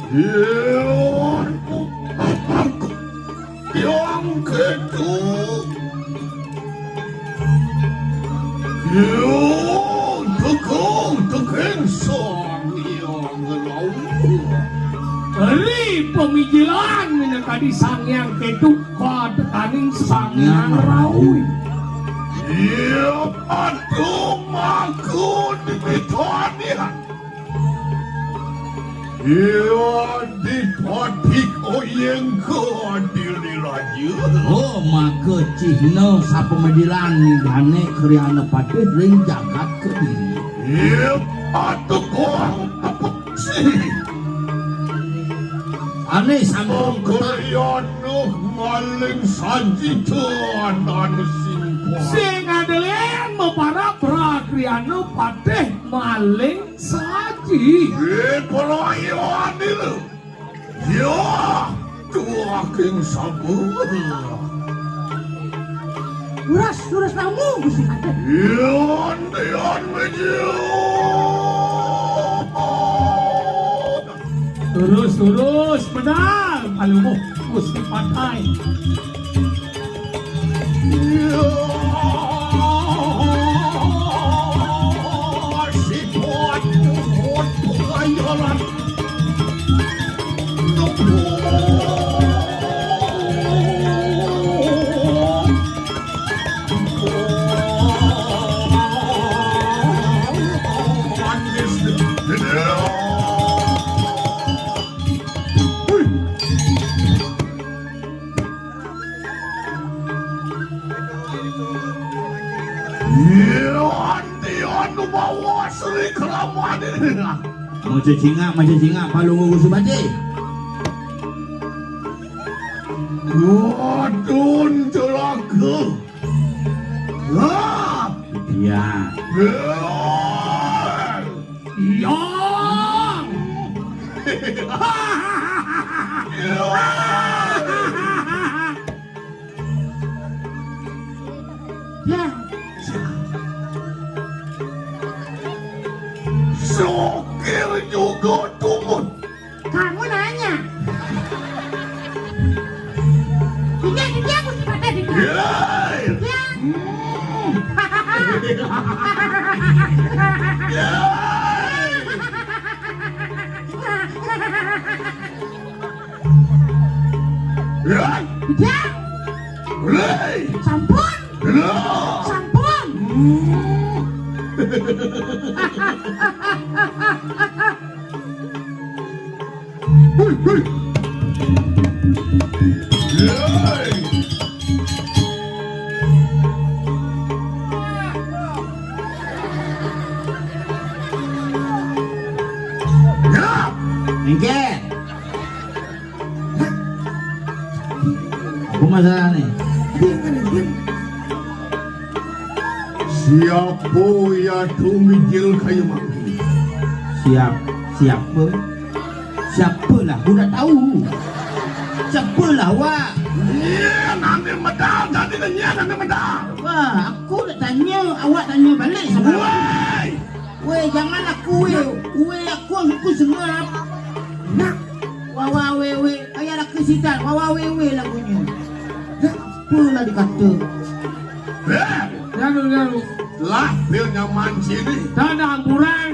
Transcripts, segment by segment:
Yang kedua, yang tekeng sang yang lalu. Eri pemikiran menekadi sang yang keduk tekaning sang yang rawi. Ia padu makun ditanian. Ia dipatik oyeng ke diri raja. Oh maka cihno sa pemedilan ni gane kriana patih ring jagat ke diri. Ia padu kong sih. Ane sambung kota. Kriana maling sanjitan dan simpon. Sing adelen mepara prakriana patih maling saji. Pelayan itu. Ya, dua king sabar. Luras namu Gusti Kanjeng. Yan meju. Terus benar palumo Gusti Patay. Ya, si kuat pelayanan. Bawa Sri Keramat ini. Macam singa palung Gusti Baji. Wadun celaka. Iya. Yang Ya, Sokir juga tumun. kamu nanya. Dia Gusti Patay dia. Yeay. Ya. Yeay. Ya, Yeay. sampun. Yeay. Sampun. Yeay. Ya. Engke. Apa masalah nih? Siapa yang tumijil kayu mangki? Siapalah aku dah tahu. Siapalah wak. Iya, nanti medal, nanti medal. Wah, aku dah tanya, awak tanya balik sama aku. Woi, Weh, jangan aku aku semua. Nak, wawa wewe, ayah nak kesitan, wawa wewe lagunya. Apalah dikata. lalu lah pilnya manci ni. tanah ampuran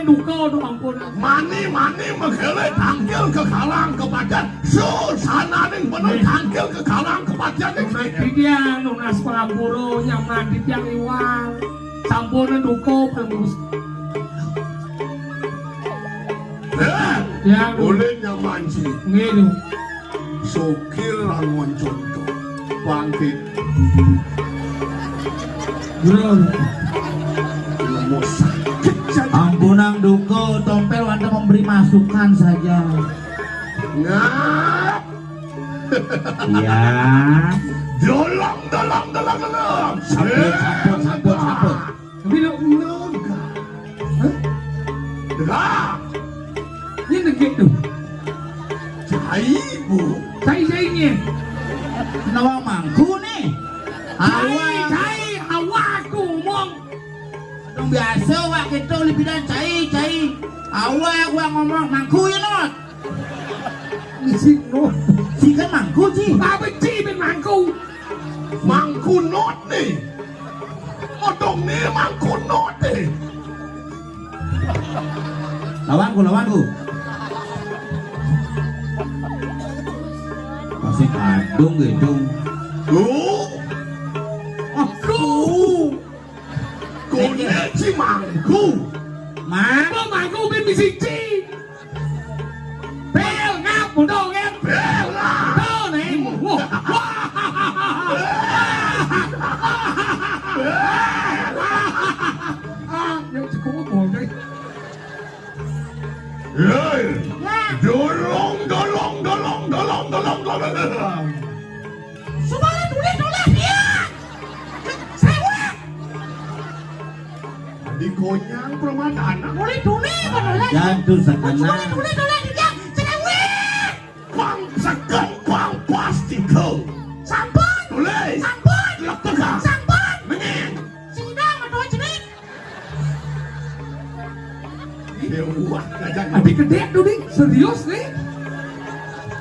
duka do ampuran. Mani mengelak tangkil ke kalang kepada susana ning bener tangkil ke kalang kepada ning. Dia nunas pangapuro nyaman di tiang iwang. Sampurna duka pemus. Ya, Bolehnya manci. ngene. Sokir rangon contoh bangkit Bro, lemos sakit jadi. Ampunang duko, tompel wanda memberi masukan saja. Ngap. Iya. Dalam. Saput. bila Naga. Dah. ini gitu. Ibu. Saya ini. Nawang mangku nih. Awak. Saya awakku mong. orang biasa wak kita lebih dan cai awak gua ngomong mangku ya not Isi no. si kan mangku sih ป้าเป็นจี้เป็นหมางกู มังคุโนดนี่มาตรงนี้มังคุโนดนี่ lawan ku masih adung gitu กู กู กูเนี่ยที่มังคุ mah เมื่อหมางกูเป็นมิสิจี้เปรี้ยวงับหมุนโดงเงี้ย เบลล่า โดไหนหมุนว้าวเดี๋ยวจะกูก็บอกเลย เฮ้ย Ya, ดูลง semuanya tulis ya. Saya di konyang permadanan tulis bener. jantung Semuanya sakana tulis dia. Saya bang segan bang pastikel sampun, tulis sampun, lak tegang sampun. mengeng Sidang atau jenis. dewa ngajak Adik gede tuh nih, serius nih.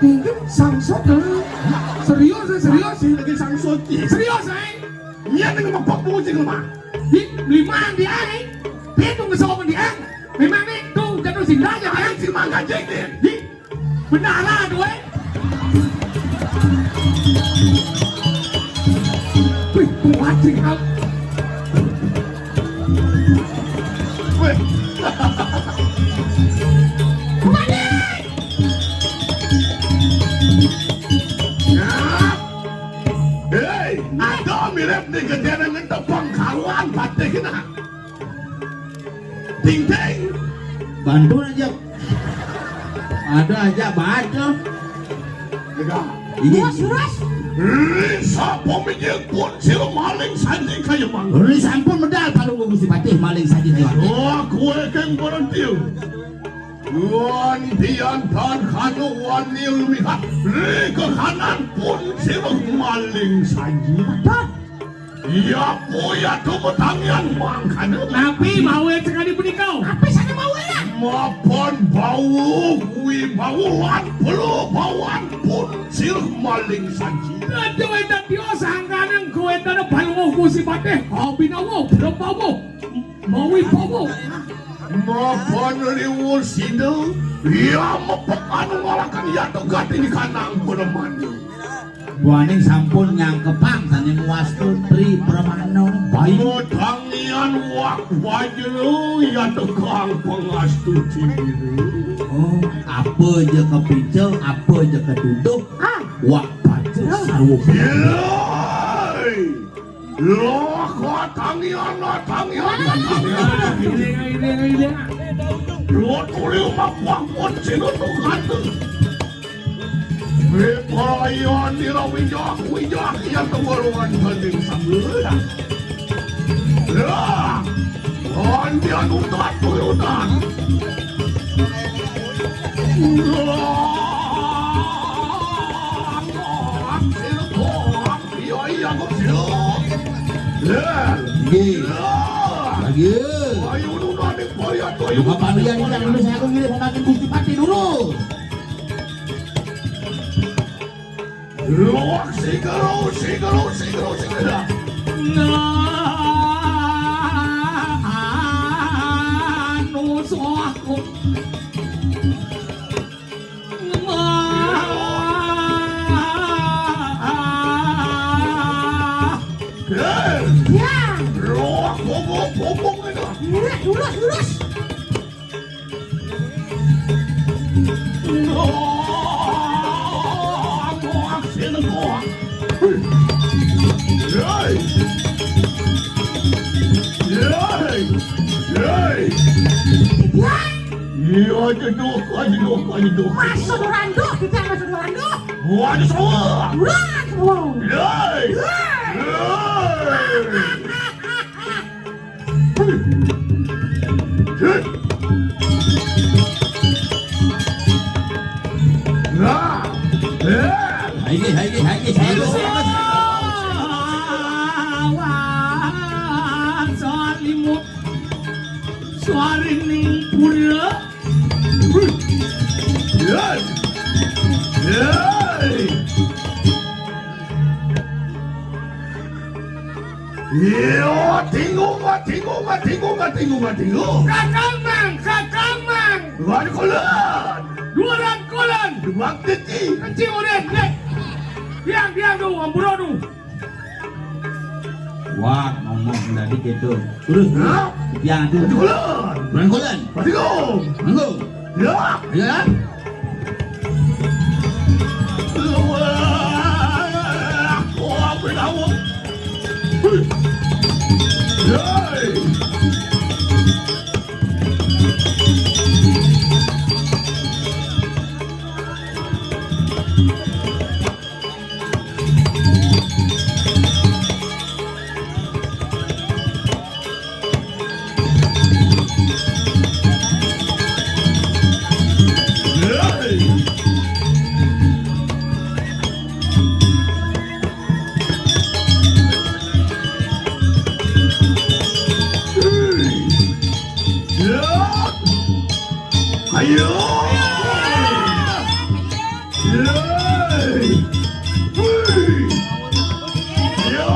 Ini samsot lah. Serius nih, serius. sih lagi sang soci Serius nih. nya dengan mapak musik lemah Di lima dia nih. Dia tuh ngesok dia. Memang nih tuh jatuh singgah aja ayo kan. si mangga jeng deh Di benar lah tuh Wih, kuat sihครับ weh hei ada mirip nih gede dengan tepang karuan batik nah ting ting bantu aja ada aja baca Lega. ini Suras. Risa pemilik pun sila maling sanji kayo mang. Ri sampun medal kalau gua Gusti Patih maling saja lewat Oh, kue keng berantiu. Wan dian tan kanu wan niu lumihat. Ri ke kanan pun sila maling sanji. Iya puya tu betangian mang kanan. Tapi mau ya sekali berikau. Apa sana mau ya? Mapan bau, kui bau lan perlu bauan pun sila maling sanji. Aduh, itu dia sangkanan kue tanah palu ku si pateh. Kau binawo, belum bawo. Mau bawo. Mapan riwu sidel. Ia mepekanu ngalakan ia tegati di kanang bermandi. Buaning sampun nyangkepang tani muastu tri permano bayi Tangian wak wajelu ia tegang pengastu cibiru. oh apa aja kepicel apa aja keduduk wak baca sarwo Yeay! Loh, kok tangian. Ini. Loh, kuliu makwak pun sinu tukatu. Bepayan dira wijak ia tewaruan banding sambulan. Lah, andian utat tuyutan. Iya, kok siap. lagi Ayo nu nadi payah tuh. buka palian ini dulu saya aku ngirim pemakin Gusti Patih dulu Luak sigaro. Anu soaku. Ya. Luak bobok itu. Lurus. Luak sinuak. Yeay. Iya, jeduk. Masuk Durando, kita masuk Durando. Buat semua. Bulan semua. Yeay. Nah, Hai saya Awan salimut Iyo, tingung. Kakang Mang. Luar kulan. Duran kulan. Duang kecil. Kecil udah, dek. Diam tu, ambrodu. Wah, ngomong tadi gitu. Terus, Hah? yang tu. Kulan. Rangkulan. Tingung. Manggu. Ya. Ya. Luar. Wah, berdawa. Yay. Ayo! Yeay! Wih! Ayo!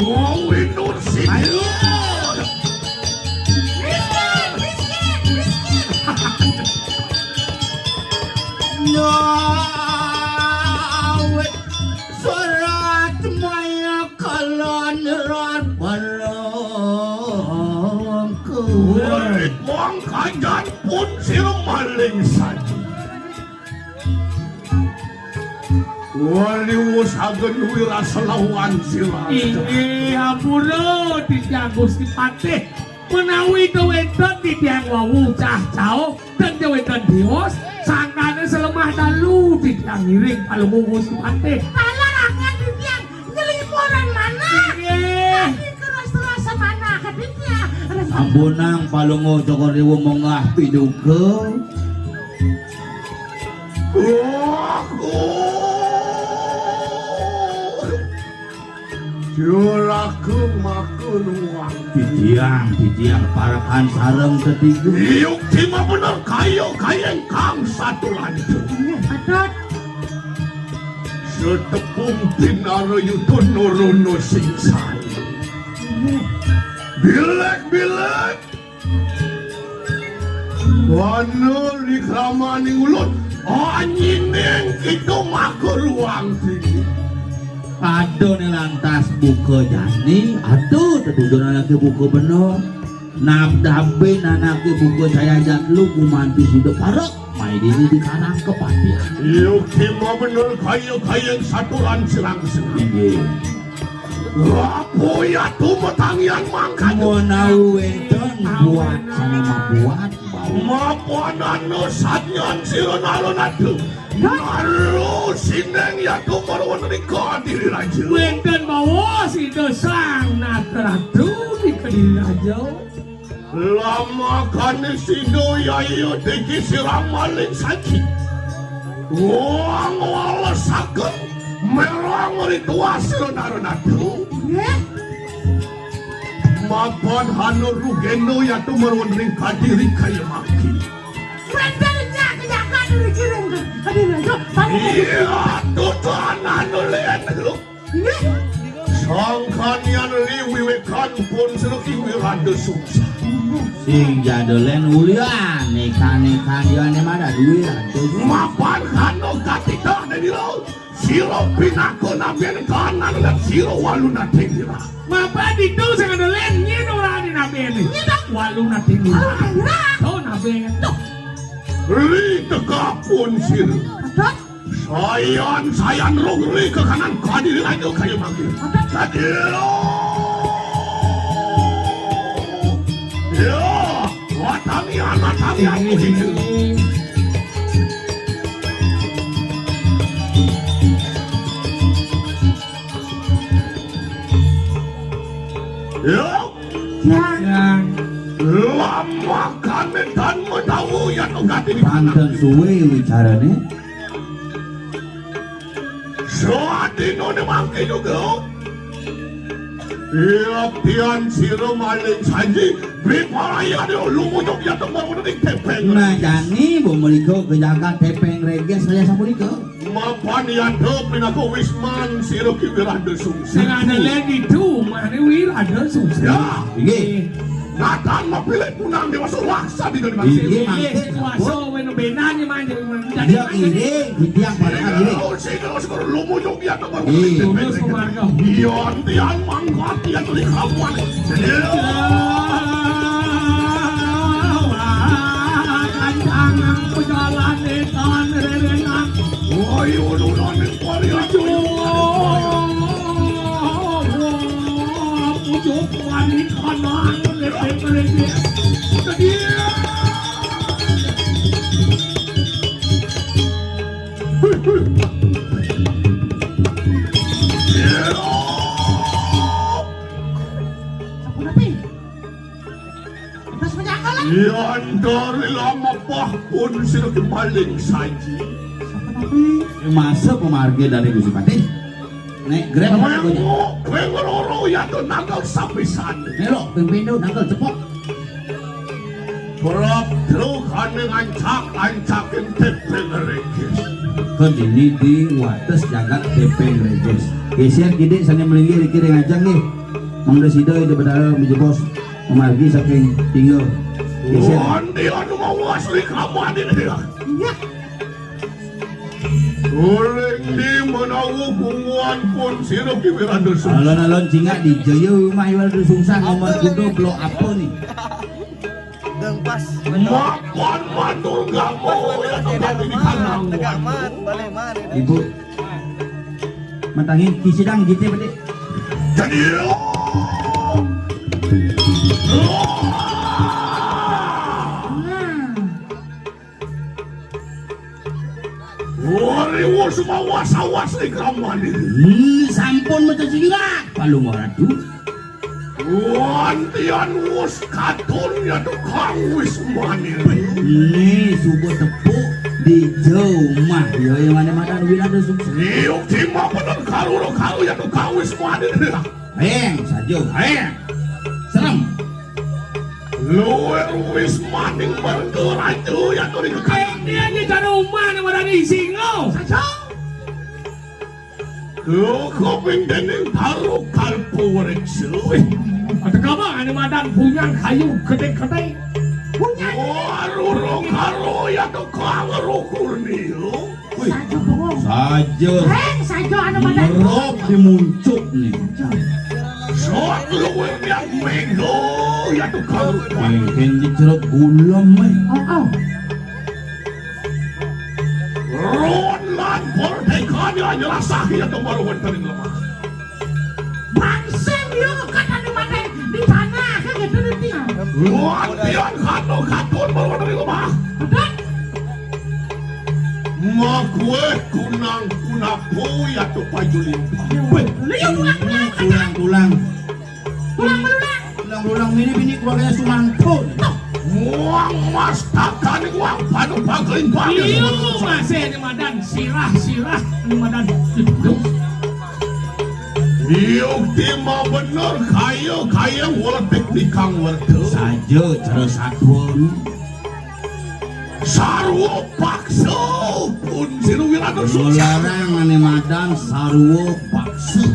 Wow, itu sih. Nawet surat maya kalon rat palongku. Wih, buang kajan pun maling saja. Wali usahakan wira selawan sila. Ini hampura titiang Gusti Patih menawi kewetan titiang wawu cah-cau dan kewetan dios sangkana selemah dalu titiang ngiring palungu Gusti Patih. Alah rakyat titiang nyeliporan mana? Tapi keras-keras mana kaditnya? Sabunang palungo cokoriwo mongah piduga. Juraku makan uang. Titiang parakan sareng ketiga. Iyuk cima bener kayo kayeng kang satu lanjut. Patot. Setepung pinaro yuto norono singsan. Bilek. Wano likramani ulun. Anyineng itu makan uang tinggi. Aduh nih lantas buka jani, aduh teduduran lagi buka bener. Nabdabin anaknya buka saya jatlu kumanti sudah parok. Mai dini di kanang kepatian. Iyuk cima bener kayo kayeng satu lansilang senang. Apa ya tuh metangian mangkanya? Mau nahu wedon buat sama buat bau. Mapuanan nusatnyan sironalon adu. Nalu sineng ya tuh marwan rika diri raja. Wenten bawa si dosang natratu di kediri raja. Lama kan sido ya iyo deki siram maling sakit. Wang wala sakit. Merang ritual sironalon adu. Mapan hano rugeno ya tuh marwan rika diri kaya maki. Rendelnya kejakan dikirim ke kaditnya. Iya, tutuanan ulian lu. Sangkanian liwiwekan pun seluki wirada suksa. Sing jadolen ulian neka dia mana duit aduh. Mapan hano katita dari laut. Siro pinako nabian kanan dan siro waluna tingira. Mapa dito sa kadolen nyino rani nabene. Walu na tinira. To nabene. Li tegapun siro. Patot. Sayan rogri ke kanan kadiri lagi kayu manggil. Kadiro. Ya, watamian begitu. Ya, Yang lama kami dan tahu ya nugati di kanan. Panten suwe wicarane. Soatino ni mangke juga. Iya pian siro maling saji Biparaya dia lumujog ya tembang udah tepeng. Nah jani bu meliko kejaga tepeng reges saya sapuliko. Mapan ya depin aku wisman siruki wirah desung. Sing ada lagi tuh, mana wir ada susah. Ya, Iki. Nathan mapilih punang dewasa laksa di dunia Iya. masih. Iya, kuasa weno benanya manja jadi Dia iring, hitiang pada iring. Kalau sekarang lumujog ya tembang Iya. terus pemarga. Iya, tian mangkat ya tuh di kamuan. Kancangan pejalan etan rerengan. Woi, udah nih kuarian. Pucuk wanita kanan lepek mereka. Dia. Sampun ati. Terus menyakal lah. Yan dari lama pun sila maling saji. Masa pemarga dari Gusti Pati? Nek grab apa gue? Wengoro ya to nanggal sapisan. Nelo pempindo nanggal cepok. Prap truk ane ancakin tepeng rekes. Kan ini di wates jagat tepeng reges. Geser kide sana melingkir kiri ngajak nih. Mang desido itu bedara mijebos pemargi saking tinggal. Geser. Wandi anu mau asli kamu adin dia. Iya. Oleng di menawu bunguan pun sila kiwiran desung. Alon-alon singa di Jaya rumah iwal sungsang ngomong kudo blow apa nih? Pas. Mapan matur gamu ya to kami di kanang. Tegaman, balik mana? Ibu matangin kisidang gitu berarti. Jadi Wariwo semua was-was di kamuan ini. Sampun macam singa. Palung orang tu. Wantian wus katun ya tuh kang wis mani. Ini subuh tepuk di jauh mah. Yo yang mana mana duit ada sukses. Niuk cima bener karu ya tuh kang wis mani. Heng saja, heng. Serem. Luar wis mani bergerak tuh ya tuh di kekayaan. Dia ni cara rumah ni mana ni singo. Lu koping dening taruh kalpo warek suwe. Ada kabar ni madan punya kayu kedai-kedai. Warurung karo ya tuh kang rukur nih. Sajo bongong. Saja. Heng, sajo anu badan. Merok dimuncuk nih. Soat luar yang mego ya tuh kang rukur. Kengken dicerok gulam meh. Oh. Ron lan portekannya nyerasah ya tuh baru wentering lemah. Bangsen yo kan anu badan di tanah kan gitu nanti. Wantian katun baru wentering lemah. Udah. Makwe kunang kunapo ya tuh pajulin. Lu yang ulang-ulang. Tulang-tulang. Ulang-ulang. Tulang-tulang bini-bini keluarganya Sumantun. Muang mas takkan uang padu pagelin pagel. Iyo masih ni madan sirah ni madan hidup. Iyong tima bener kaya wala teknik kang warga. Saja cara satun. Sarwo paksa pun sinuwirado sukses. Melarang ane madan sarwo paksa.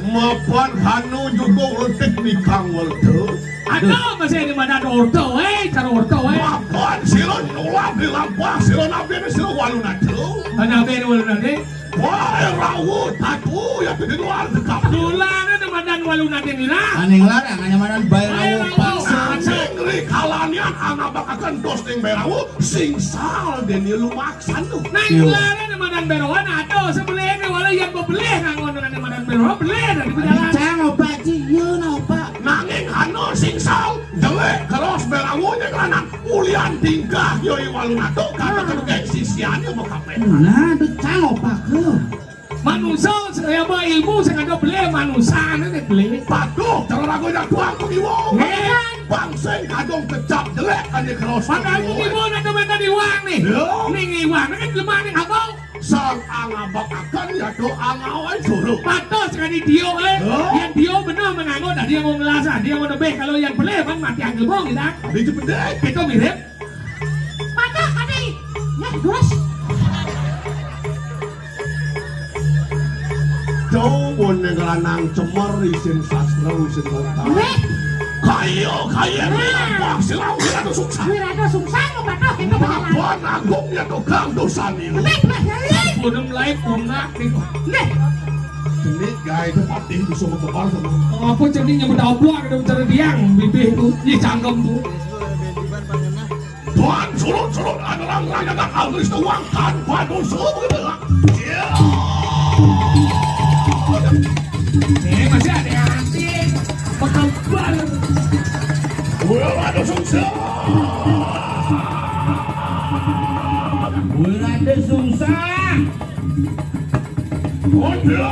Mapan hanu juga wala teknik kang warga. Ada masih ni madan orto cara orto Mapan sila nulap di lampah sila nabi sila walun ato. Ana beru nanti. Wah rawo tatu ya di luar dekap. Dulana ni madan walu nanti ni lah. Ane ngelarang ane madan bayar paksa. Sangri kalanian anak bakakan dos ning berawo singsal dan dia lumaksan tuh. Nang dulana ni madan beruan ada sebelih ni walau yang bebelih ngangon ni madan beruan belih dari jalan. Saya ngopak sih, iya ngopak. Nanging hano singsal jelek keros berawunya karena ulian tingkah yoi walunato kata kanu eksisiannya mau kape. Nah, itu saya ngopak ke. Manusia saya bawa ilmu saya ada belih manusia ni belih. Patuh cara ragunya tuang kumiwo. Heran. Bangsa kadong kecap jelek kan di keros. Padahal ni mo na tumen na diwang ni. Yo. Ni iwang na kan lemah ni habang. sang angabak akan ya do angawai suruh. Patos sekali Dio Oh. Yang Dio benar menganggap dah dia mau ngelasa, dia mau nebeh kalau yang peleh bang mati yang gebong kita. Di cepedek. Kita mirip. Pada kadi. Ya, terus. Jauh pun ngelanang cemar isin sastra isin kota. Weh, Kayo bilang silau sila suksa. wirado sungsang mo pada kita bahala. Buan agungnya do kang dosa nilu. Weh, weh, Punam lain punah nih. weh. Ini gaya tempat ini bisa mentebar sama. Apa jadi yang berdablak ada cara diang bibih tu, ni cangkem tu. Bentiban pangenah. Tuan surut ada orang yang tak harus uang tanpa dosa begitu. Ya. Masih ada yang hati. Petebal. Ada suksa. Ada susah. Ada.